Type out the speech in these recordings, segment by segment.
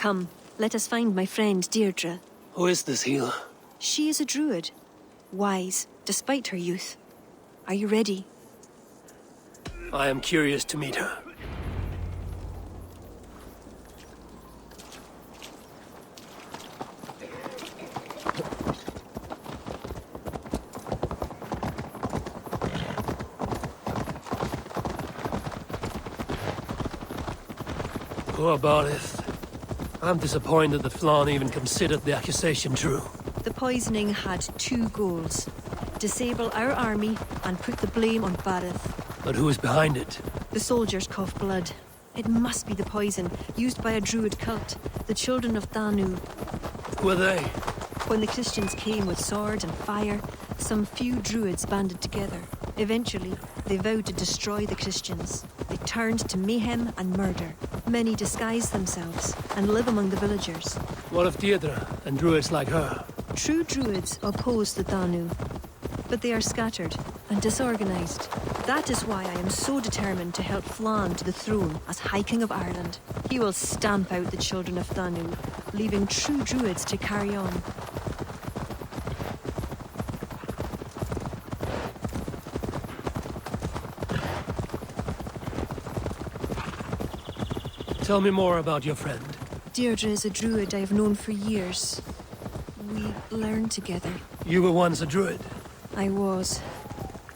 Come, let us find my friend Deirdre. Who is this healer? She is a druid. Wise, despite her youth. Are you ready? I am curious to meet her. Who about it? I'm disappointed that Flann even considered the accusation true. The poisoning had two goals. Disable our army and put the blame on Barith. But who is behind it? The soldiers cough blood. It must be the poison used by a druid cult, the children of Danu. Who are they? When the Christians came with sword and fire, some few druids banded together. Eventually, they vowed to destroy the Christians. They turned to mayhem and murder. Many disguise themselves and live among the villagers. What of Deirdre and druids like her? True druids oppose the Danu, but they are scattered and disorganized. That is why I am so determined to help Flann to the throne as High King of Ireland. He will stamp out the children of Danu, leaving true druids to carry on. Tell me more about your friend. Deirdre is a druid I have known for years. We learned together. You were once a druid? I was.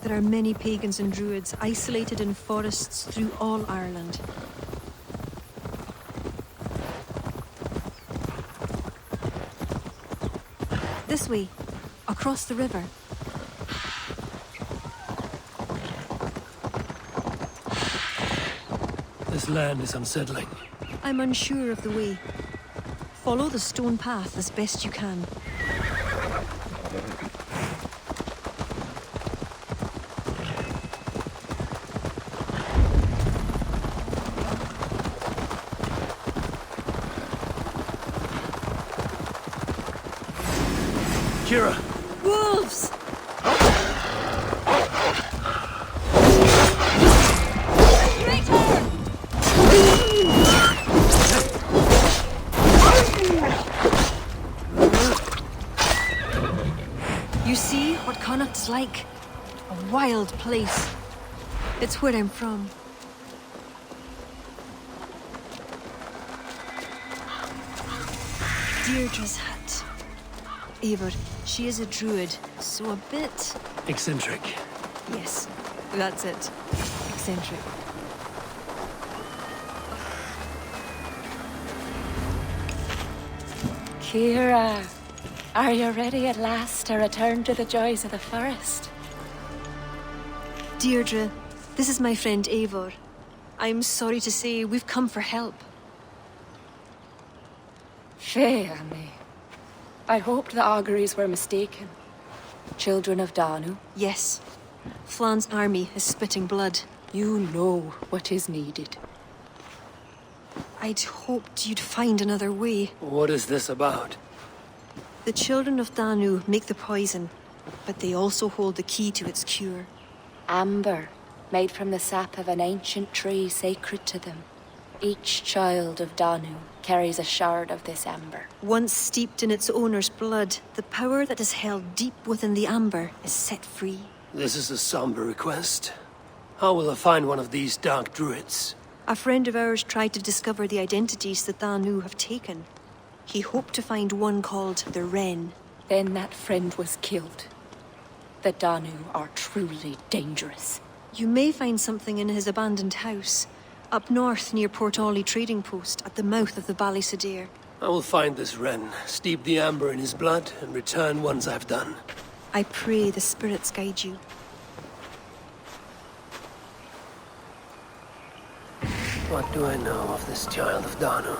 There are many pagans and druids isolated in forests through all Ireland. This way, across the river. This land is unsettling. I'm unsure of the way. Follow the stone path as best you can. Kira! Wolves! You see what Connacht's like? A wild place. It's where I'm from. Deirdre's hut. Eivor, she is a druid, so a bit... Eccentric. Yes, that's it. Eccentric. Kira, are you ready at last to return to the joys of the forest? Deirdre, this is my friend Eivor. I'm sorry to say we've come for help. Fear me. I hoped the auguries were mistaken. Children of Danu? Yes. Flann's army is spitting blood. You know what is needed. I'd hoped you'd find another way. What is this about? The children of Danu make the poison, but they also hold the key to its cure. Amber, made from the sap of an ancient tree sacred to them. Each child of Danu carries a shard of this amber. Once steeped in its owner's blood, the power that is held deep within the amber is set free. This is a somber request. How will I find one of these dark druids? A friend of ours tried to discover the identities the Danu have taken. He hoped to find one called the Wren. Then that friend was killed. The Danu are truly dangerous. You may find something in his abandoned house, up north near Port Ollie trading post at the mouth of the Ballysadare. I will find this Wren, steep the amber in his blood, and return once I've done. I pray the spirits guide you. What do I know of this child of Danu?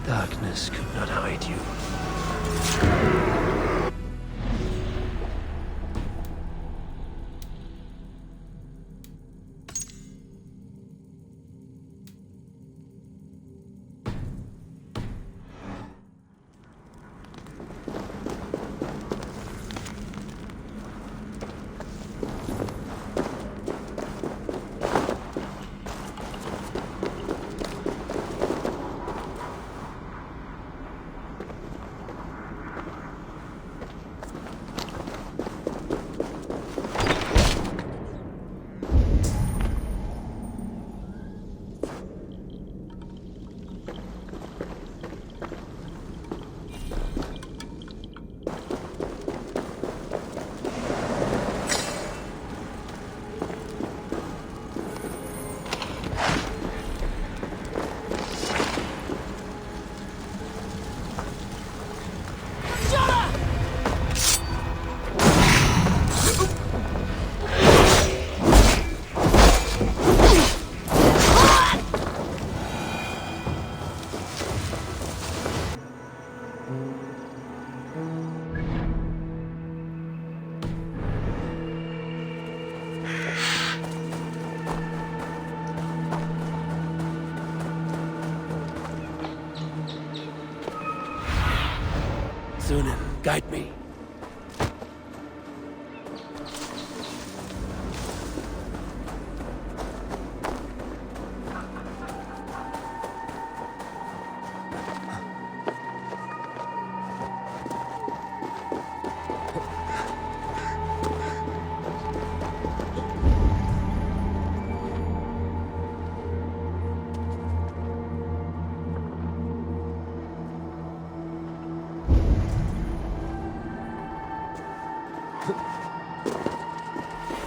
Darkness could not hide you. Thunin, guide me.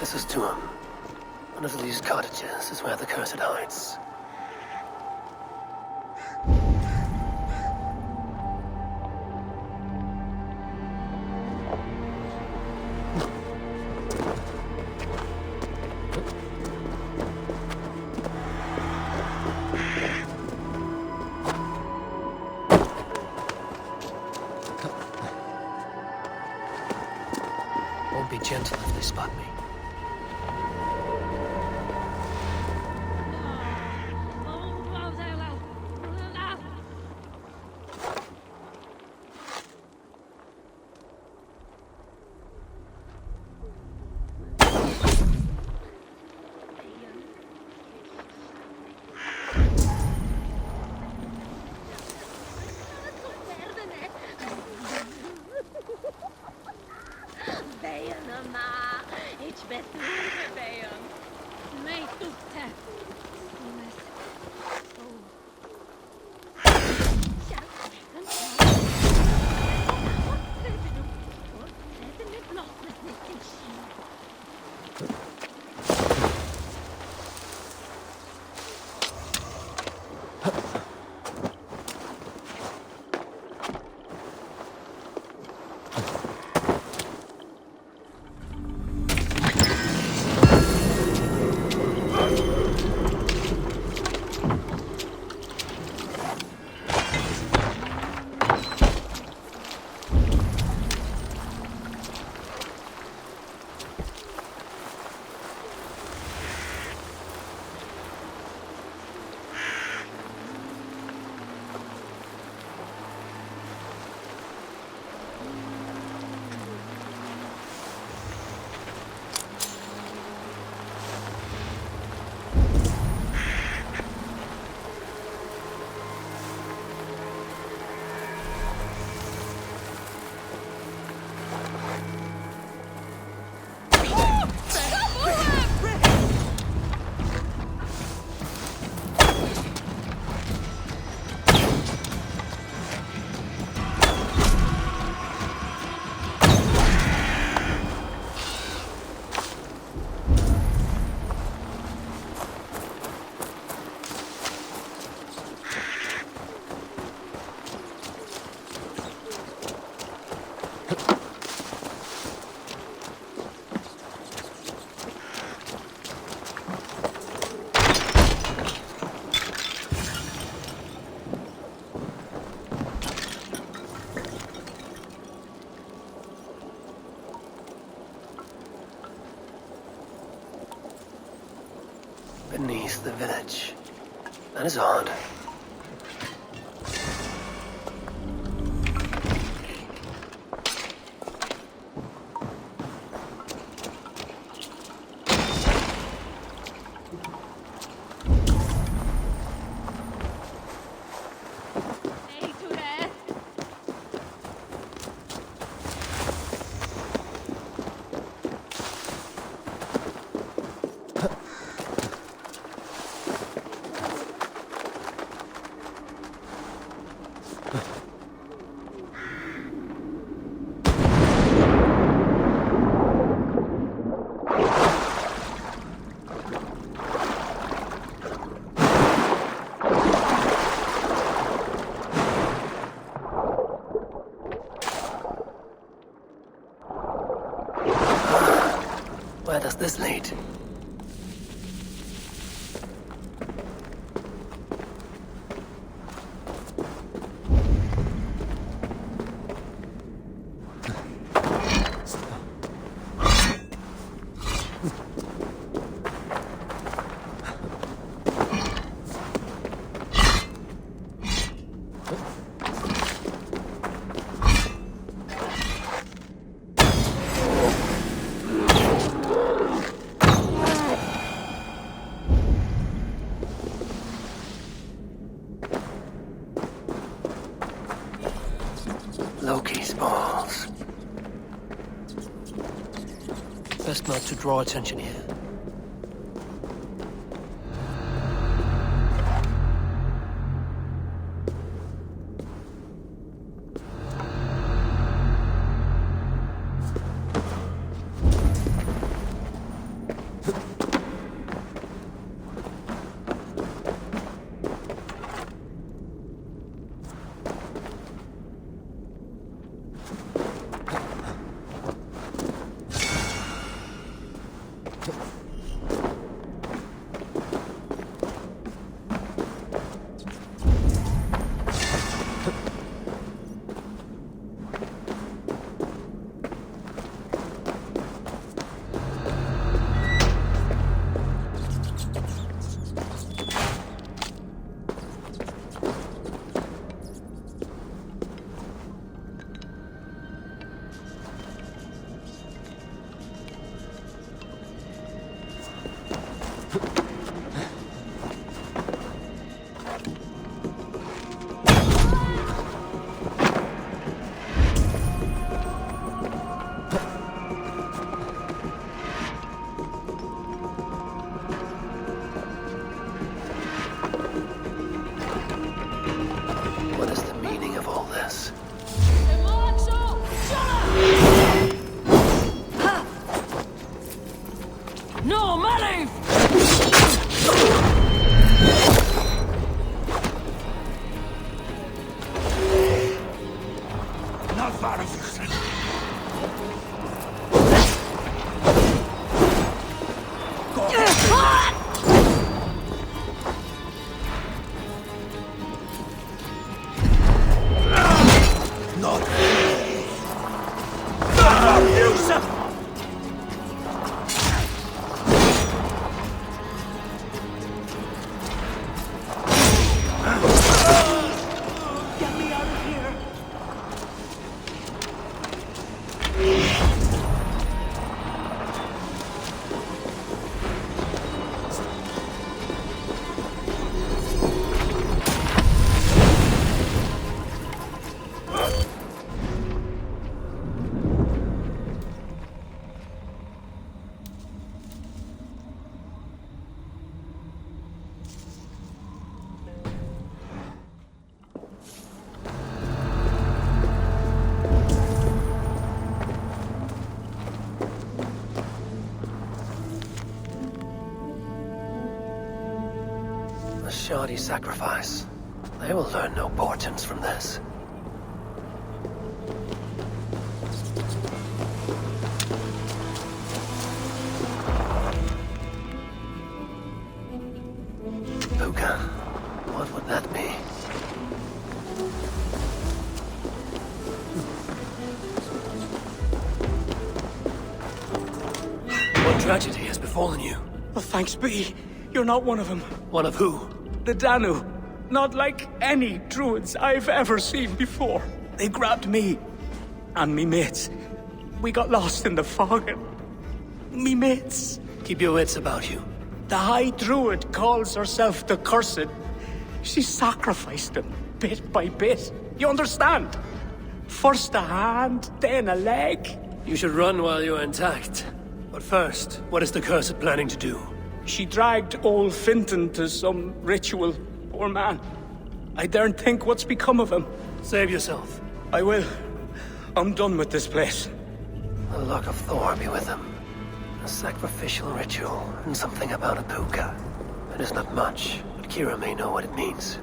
This is to him. One of these cottages is where the cursed hides. Won't be gentle if they spot me. Beneath the village. That is odd. Where does this lead? Loki's balls. Best not to draw attention here. Shoddy sacrifice. They will learn no portents from this. Puka, what would that be? What tragedy has befallen you? Oh, thanks be. You're not one of them. One of who? The Danu. Not like any druids I've ever seen before. They grabbed me and me mates. We got lost in the fog and me mates. Keep your wits about you. The High Druid calls herself the Cursed. She sacrificed them bit by bit. You understand? First a hand, then a leg. You should run while you're intact. But first, what is the Cursed planning to do? She dragged old Finton to some ritual. Poor man. I daren't think what's become of him. Save yourself. I will. I'm done with this place. The luck of Thor be with him. A sacrificial ritual, and something about a puka. It is not much, but Kira may know what it means.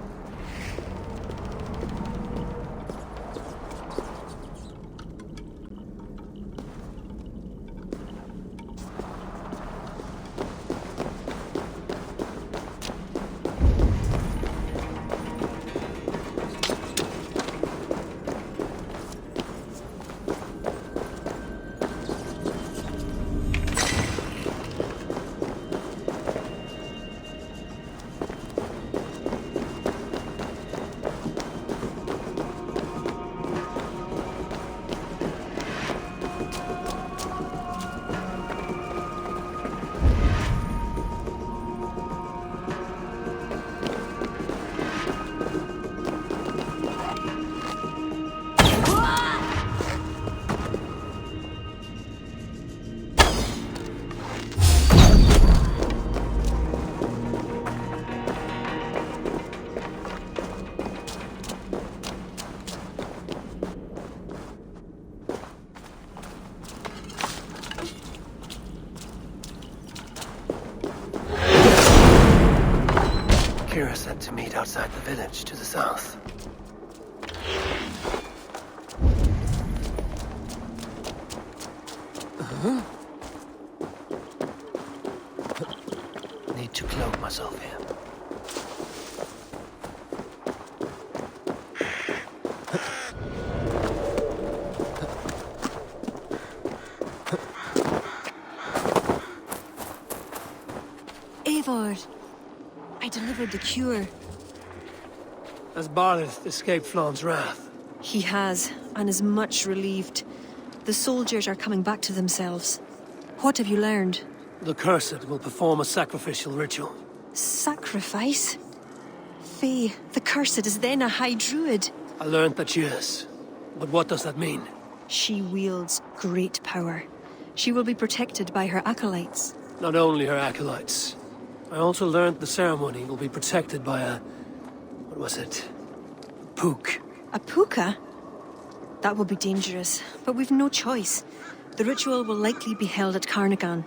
Kira said to meet outside the village to the south. Need to cloak myself here. Eivor, I delivered the cure. Has Barleth escaped Flaan's wrath? He has, and is much relieved. The soldiers are coming back to themselves. What have you learned? The Cursed will perform a sacrificial ritual. Sacrifice? Faye, the Cursed is then a High Druid. I learned that she is. But what does that mean? She wields great power. She will be protected by her acolytes. Not only her acolytes. I also learned the ceremony will be protected by a... what was it? Pook. A puka? That will be dangerous, but we've no choice. The ritual will likely be held at Carnagan.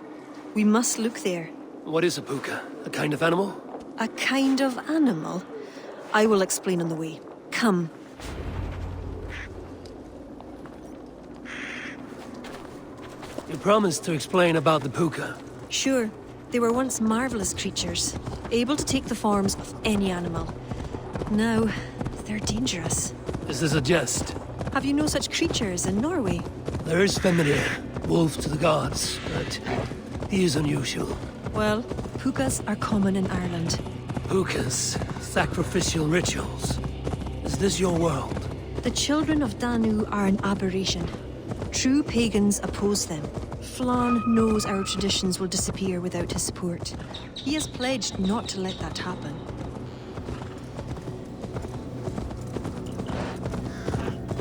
We must look there. What is a puka? A kind of animal? A kind of animal? I will explain on the way. Come. You promised to explain about the puka. Sure. They were once marvelous creatures, able to take the forms of any animal. Now, they're dangerous. Is this a jest? Have you no such creatures in Norway? There is Fenrir, wolf to the gods, but he is unusual. Well, pukas are common in Ireland. Pukas, sacrificial rituals. Is this your world? The children of Danu are an aberration. True pagans oppose them. Flann knows our traditions will disappear without his support. He has pledged not to let that happen.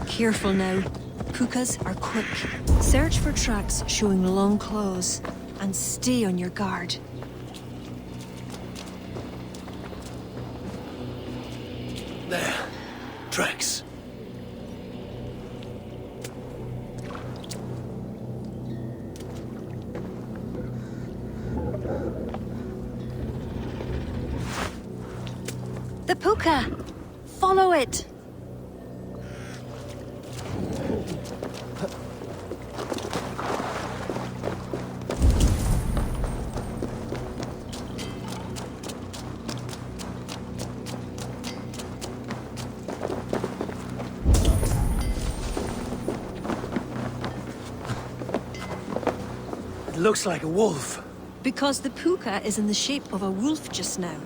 Careful now. Pukas are quick. Search for tracks showing long claws, and stay on your guard. There. Tracks. The puka! Follow it! It looks like a wolf. Because the puka is in the shape of a wolf just now.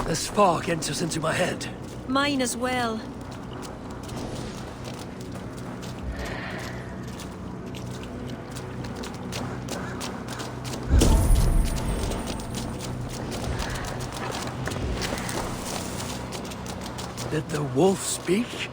This fog enters into my head. Mine as well. Did the wolf speak?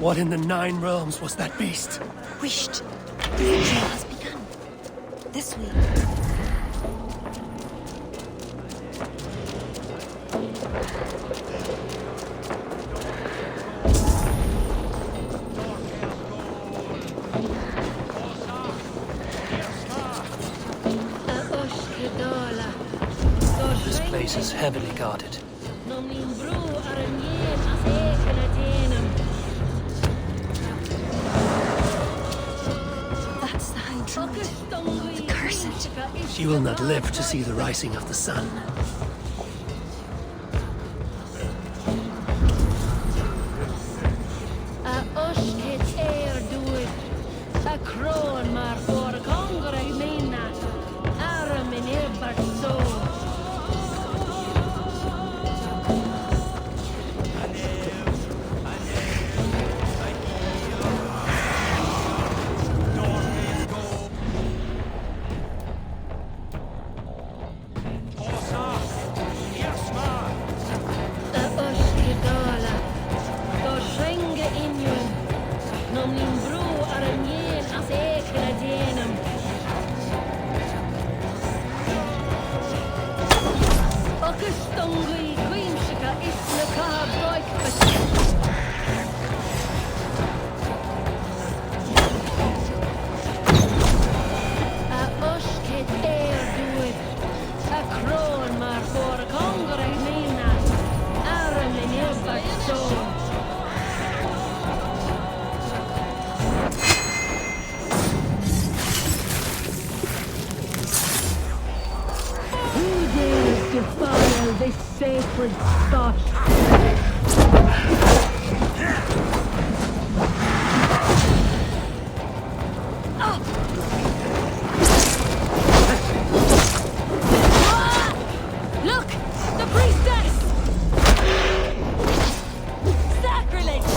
What in the Nine Realms was that beast? Wished. The ritual has begun. This way. This place is heavily guarded. That's the High Druid. The Cursed. She will not live to see the rising of the sun. Defile this sacred spot. Look! The priestess! Sacrilege!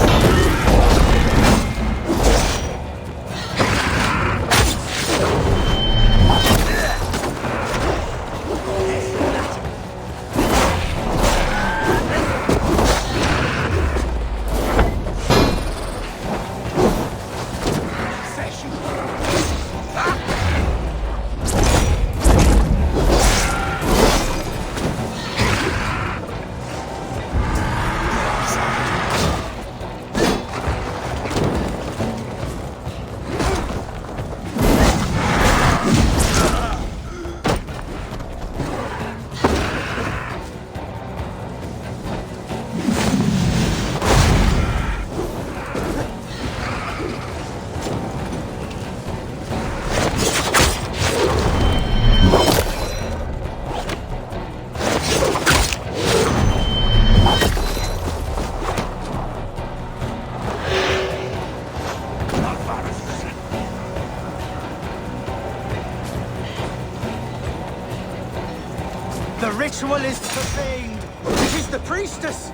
The ritual is profaned. It is the priestess.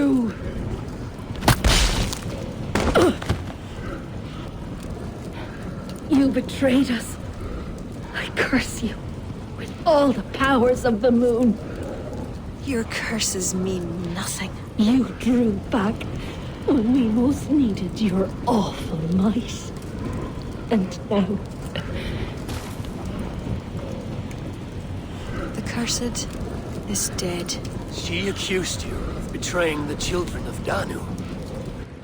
true. You betrayed us. I curse you with all the powers of the moon. Your curses mean nothing. You drew back when we most needed your awful might. And now, The cursed is dead. She accused you of betraying the children of Danu.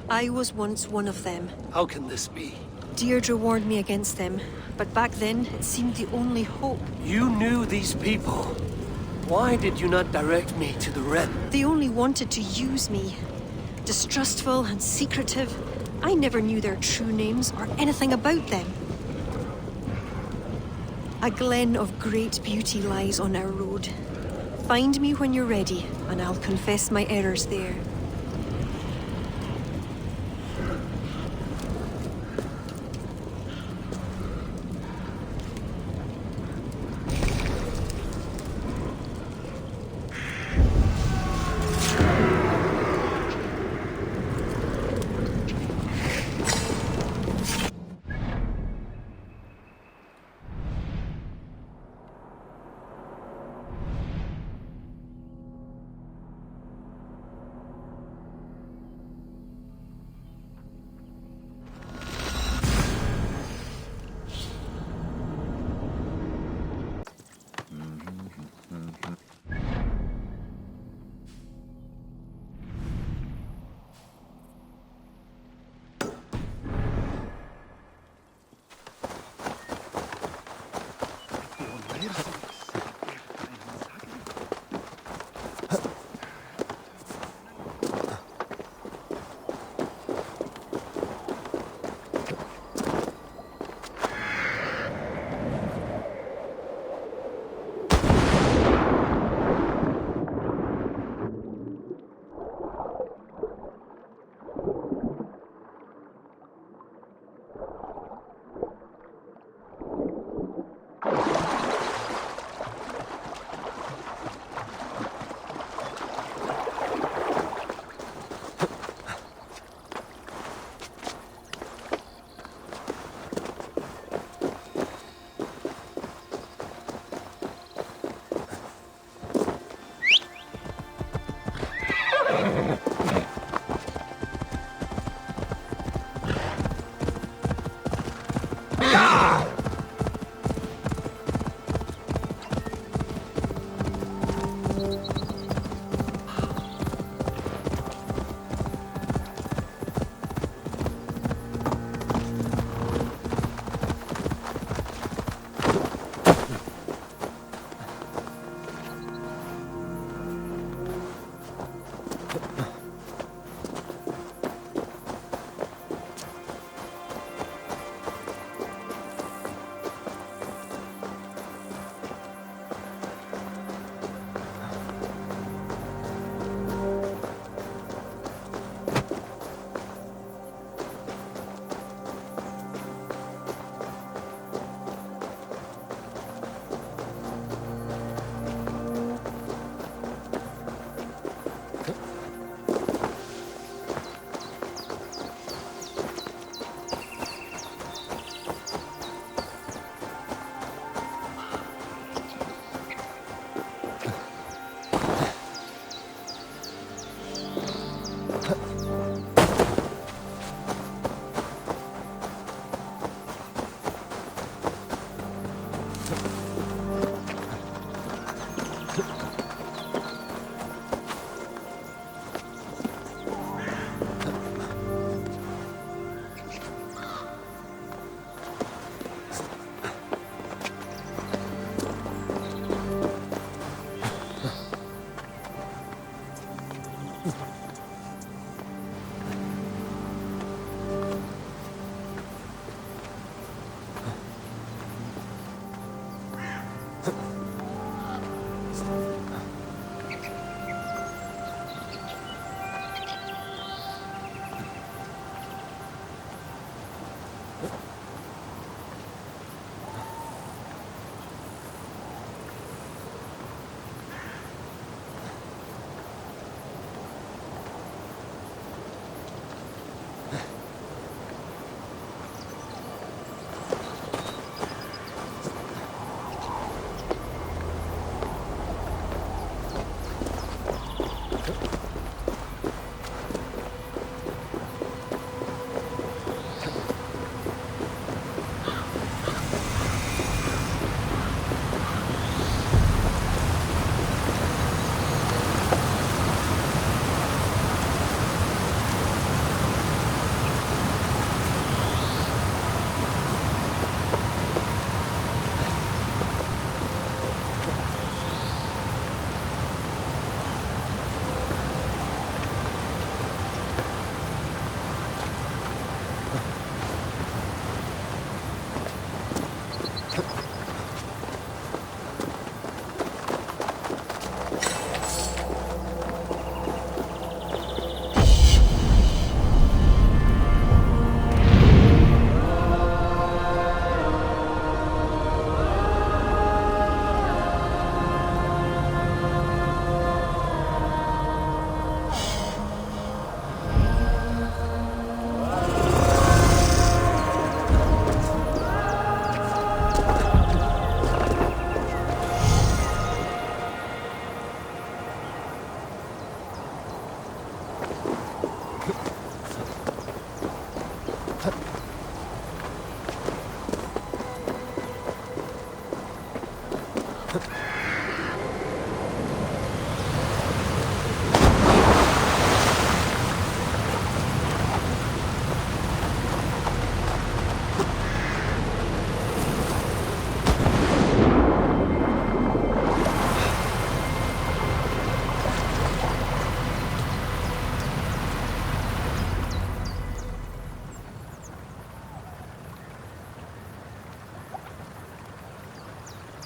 I was once one of them. How can this be? Deirdre warned me against them, but back then it seemed the only hope. You knew these people. Why did you not direct me to the Ren? They only wanted to use me. Distrustful and secretive. I never knew their true names or anything about them. A glen of great beauty lies on our road. Find me when you're ready, and I'll confess my errors there.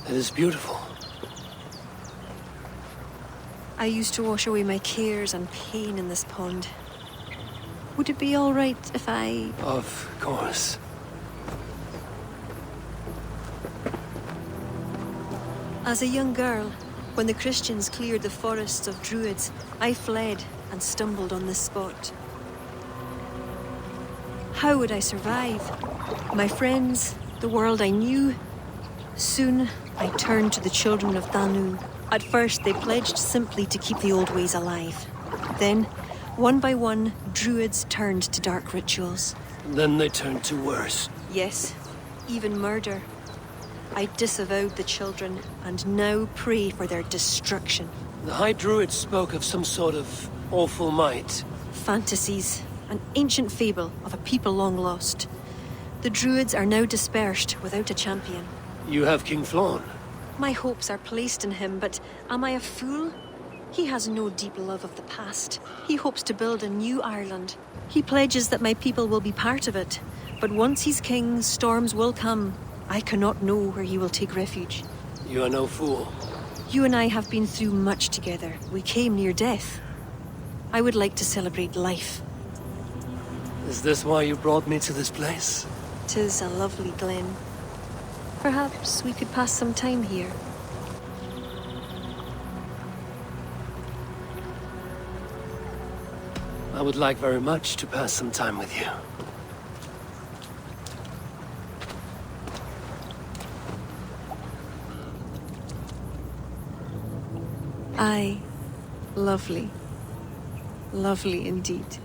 It is beautiful. I used to wash away my cares and pain in this pond. Would it be all right if I... Of course. As a young girl, when the Christians cleared the forests of Druids, I fled and stumbled on this spot. How would I survive? My friends, the world I knew. Soon, I turned to the children of Danu. At first, they pledged simply to keep the old ways alive. Then, one by one, Druids turned to dark rituals. Then they turned to worse. Yes, even murder. I disavowed the children, and now pray for their destruction. The High Druid spoke of some sort of awful might. Fantasies, an ancient fable of a people long lost. The Druids are now dispersed without a champion. You have King Flann. My hopes are placed in him, but am I a fool? He has no deep love of the past. He hopes to build a new Ireland. He pledges that my people will be part of it. But once he's king, storms will come. I cannot know where he will take refuge. You are no fool. You and I have been through much together. We came near death. I would like to celebrate life. Is this why you brought me to this place? 'Tis a lovely glen. Perhaps we could pass some time here. I would like very much to pass some time with you. Aye, lovely. Lovely indeed.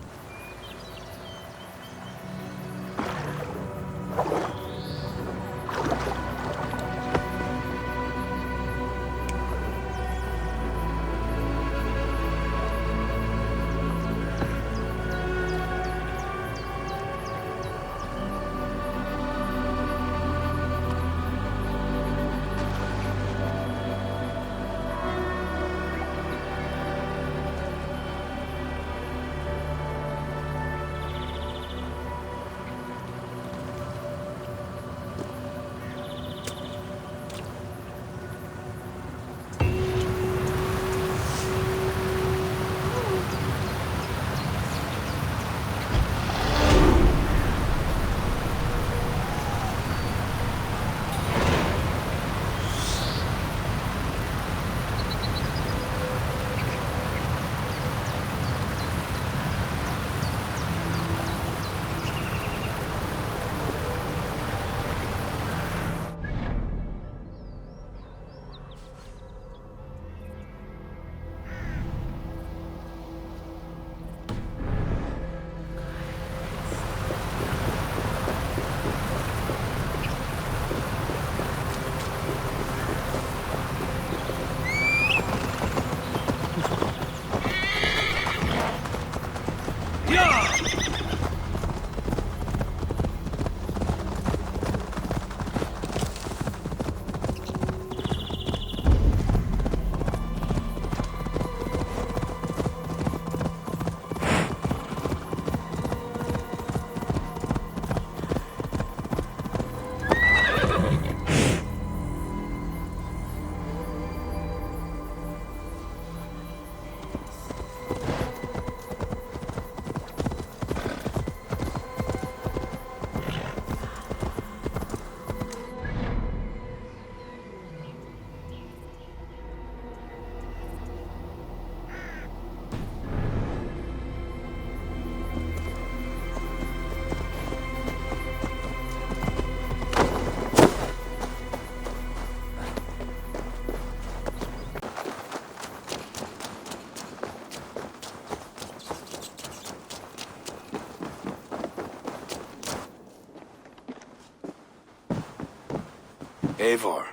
Eivor,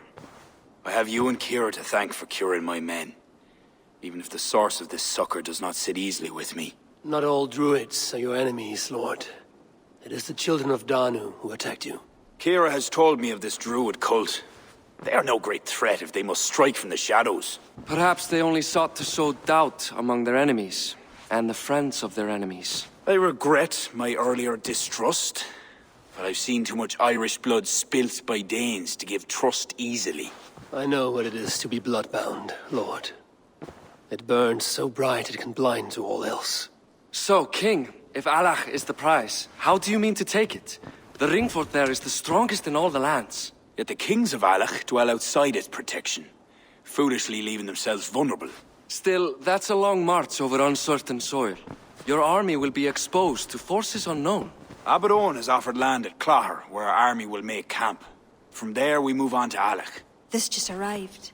I have you and Kira to thank for curing my men. Even if the source of this succor does not sit easily with me. Not all druids are your enemies, Lord. It is the children of Danu who attacked you. Kira has told me of this druid cult. They are no great threat if they must strike from the shadows. Perhaps they only sought to sow doubt among their enemies, and the friends of their enemies. I regret my earlier distrust. but I've seen too much Irish blood spilt by Danes to give trust easily. I know what it is to be bloodbound, Lord. It burns so bright it can blind to all else. So, King, if Alach is the prize, how do you mean to take it? The ring fort there is the strongest in all the lands. Yet the kings of Alach dwell outside its protection, foolishly leaving themselves vulnerable. Still, that's a long march over uncertain soil. Your army will be exposed to forces unknown. Abaddon has offered land at Clogher, where our army will make camp. From there, we move on to Alach. This just arrived.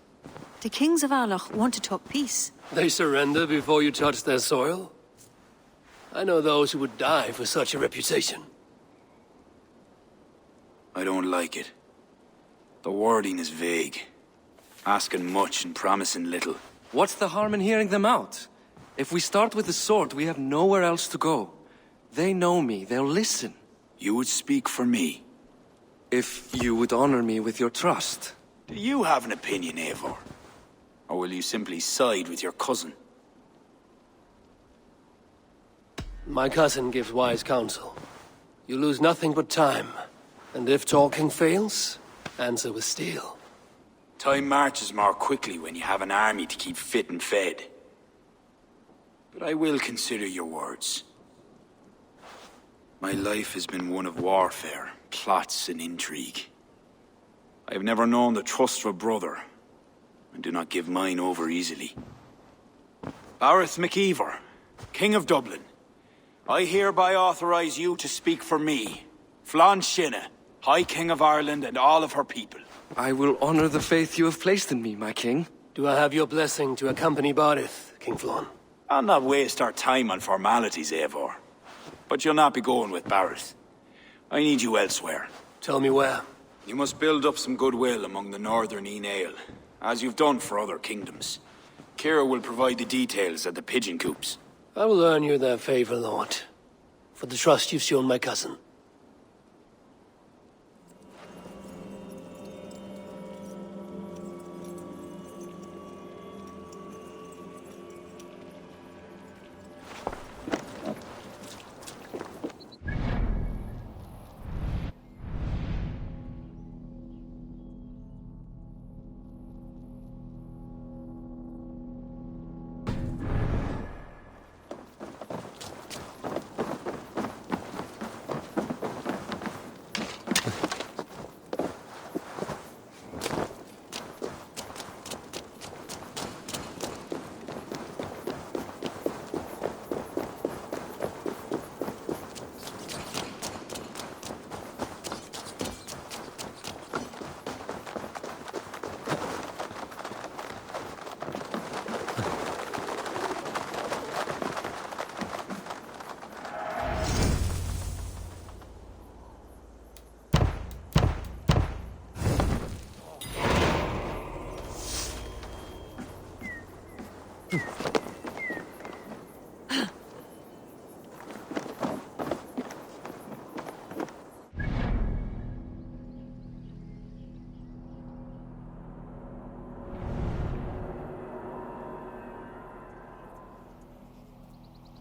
The kings of Alach want to talk peace. They surrender before you touch their soil? I know those who would die for such a reputation. I don't like it. The wording is vague. Asking much and promising little. What's the harm in hearing them out? If we start with the sword, we have nowhere else to go. They know me, they'll listen. You would speak for me. If you would honor me with your trust. Do you have an opinion, Eivor? Or will you simply side with your cousin? My cousin gives wise counsel. You lose nothing but time. And if talking fails, answer with steel. Time marches more quickly when you have an army to keep fit and fed. But I will consider your words. My life has been one of warfare, plots and intrigue. I have never known the trust of a brother, and do not give mine over easily. Bareth MacEivor, King of Dublin, I hereby authorize you to speak for me, Flann Sinna, High King of Ireland and all of her people. I will honor the faith you have placed in me, my king. Do I have your blessing to accompany Barith, King Flann? I'll not waste our time on formalities, Eivor. But you'll not be going with Bareth. I need you elsewhere. Tell me where. You must build up some goodwill among the northern Aenale, as you've done for other kingdoms. Kira will provide the details at the pigeon coops. I will earn you their favor, Lord, for the trust you've shown my cousin.